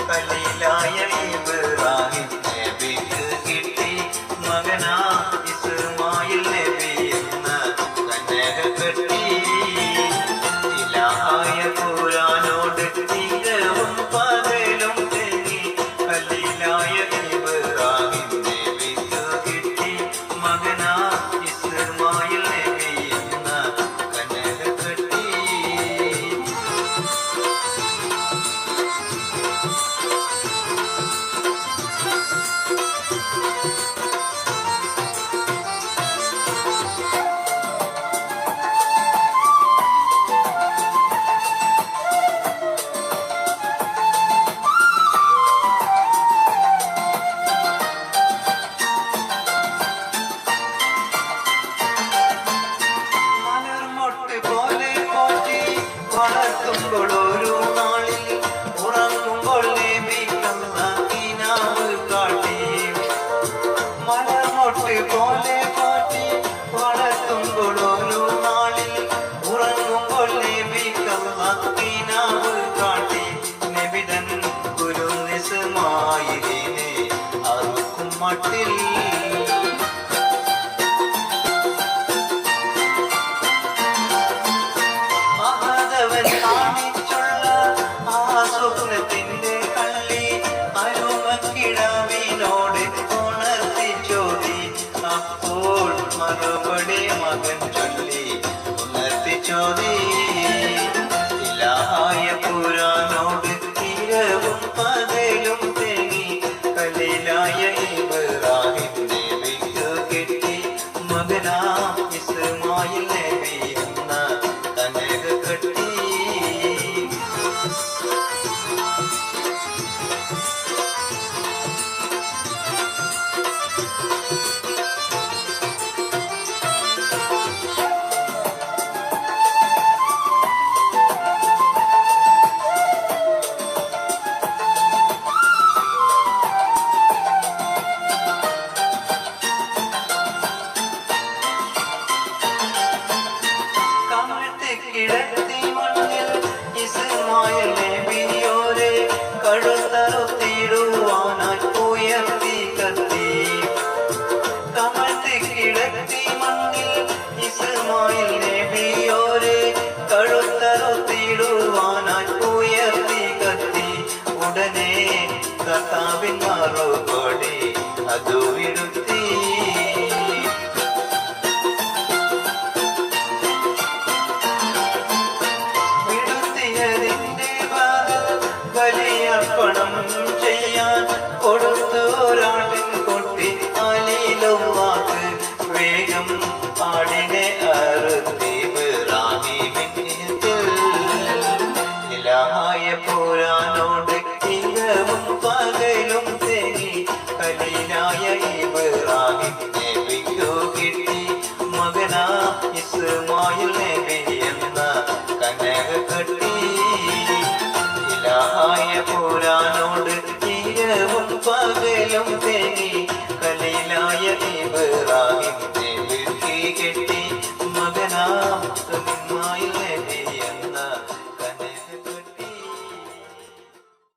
ഖലീലായ ഇബ്രാഹിം നബിക്ക് കിട്ടി മകനാ ഇസ്മായിൽ നബി എന്ന കന്യക കെട്ടി. ഇലാഹായ ഖുർആനോട് തീരവും പകലും തേങ്ങി ഖലീലായ ഇബ്രാഹിം നബിക്ക് കിട്ടി മകനാ ഇസ്മായിൽ നബി എന്ന കന്യക കെട്ടി. വളർത്തുമ്പോൾ ഒരു നാളിൽ ഉറങ്ങുമ്പോൾ കിനാവ് കാട്ടി. മലർമൊട്ട് പോലെ കാട്ടി വളർത്തുമ്പോൾ ഒരു നാളിൽ ഉറങ്ങുമ്പോൾ കിനാവ് കാട്ടി. നബിതൻ ഗുരു ഇസ്മായിലിനെ അറുക്കും മട്ടിൽ സ്വപ്നത്തിന്റെ കള്ളി അരുമക്കിടാവിനോട് ഉണർത്തി ചോദി. അപ്പോൾ മറുപടി മകൻ ചൊല്ലി ഉണർത്തി ചോദി. ഇലാഹായ ഖുർആനോട് തീരവും പകലും തേങ്ങി ഖലീലായ ഇബ്രാഹിം നബിക്ക് കിട്ടി മകനാ ഇസ്മായിൽ നബി എന്ന കന്യക കെട്ടി. കിടത്തി മണ്ണിൽ ഇസ്മായിൽ നബിയോരെ കഴുത്തറുത്തിടുവാനായി ഉയർത്തി കത്തി. കമഴ്ത്തി കിടത്തി മണ്ണിൽ ഇസ്മായിൽ നബിയോരെ കഴുത്തറുത്തിടുവാനായി ഉയർത്തി കത്തി. ഉടനെ കർത്താവിൻ മറുപടി അതു വിടുത്തി. ബലിയർപ്പണം ചെയ്യാൻ കൊടുത്തു ഒരാട്ടിൻ കുട്ടി അലീലുള്ളാഹ് വേഗം ആടിനെ അറുത്തി ഇബ്രാഹിമിന്. ഇലാഹായ ഖുർആനോട് തീരവും പകലും തേങ്ങി ഖലീലായ ഇബ്രാഹിം നബിക്ക് കിട്ടി മകനാ ഇസ്മായിൽ നബി എന്ന കന്യക കെട്ടി. ഇലാഹായ ഖുർആനോട് തീരവും പകലും